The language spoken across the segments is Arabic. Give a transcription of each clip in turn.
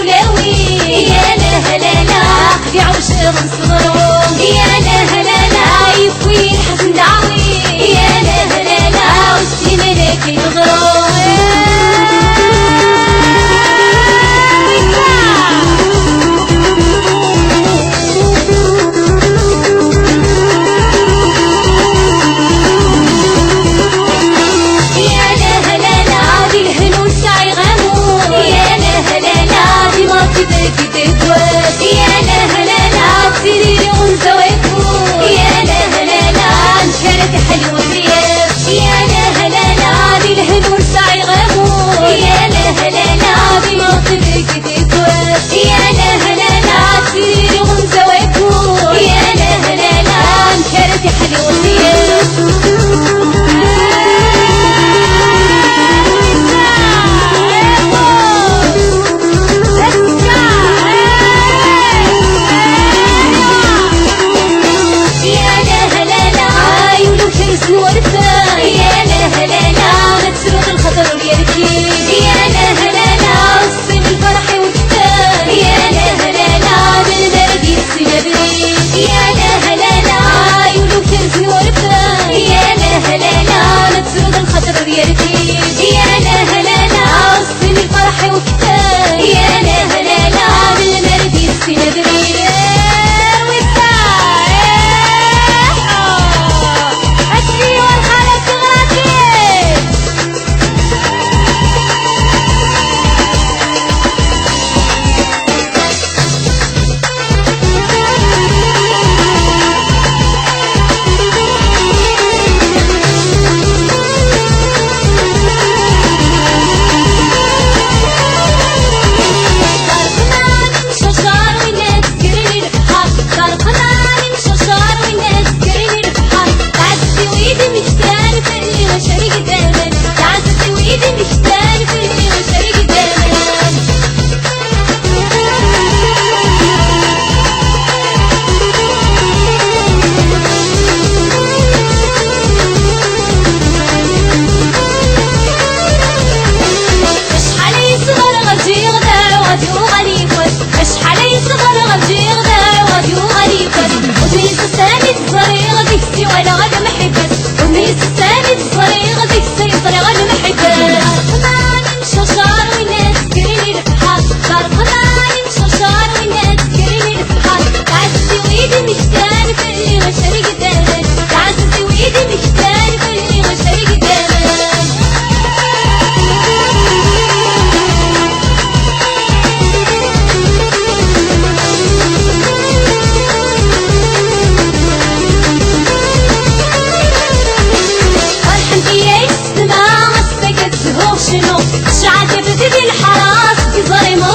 ولاوي يا لا لا لا يعوش غنصغرو يا لا لا لا يفوي الحزن دعوي يا لا لا لا والسي ملاك يغرو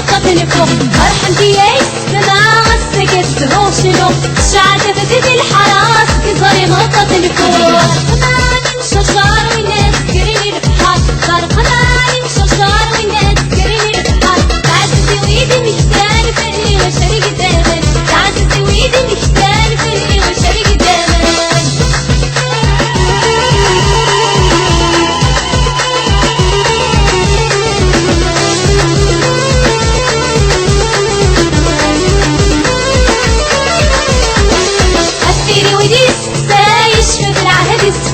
فرحان بيا السما غسكت هو شنو شعلت في الحراس كزاري نقطة الفوق فرحان شجار والناس كريني البحر فرحان شجار والناس كريني البحر تعززي ويدي مكتان فرني وشريك دامن تعززي ويدي مكتان فرني وشريك دامن سايش في العهد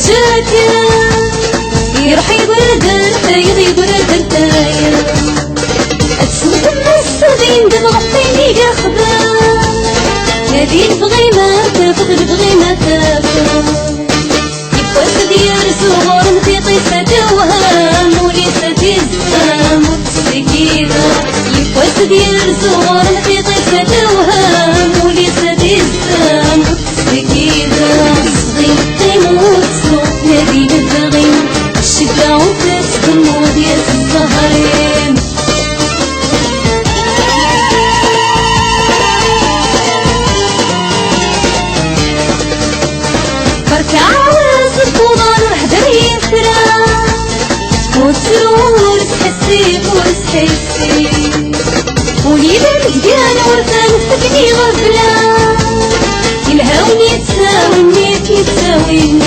جاكا يروح يبرد الحيض يبرد التايا أتسمت السبين دمغ فيني قخبا نادين بغيمة تفقد بغيمة تفقد يفوت ديال صغور متيطي ستوهام وليسة تزام وتسكيدة يفوت ديال صغور متيطي ستوهام وليسة تزام وتسكيدة صغير قيموت سوق نادين البغيم الشدة وتسكن وديال الزهرين وتروح تحسي وتحسي وليدك ديال ورثان فكني غفلة الهوني تساويني كي تساويني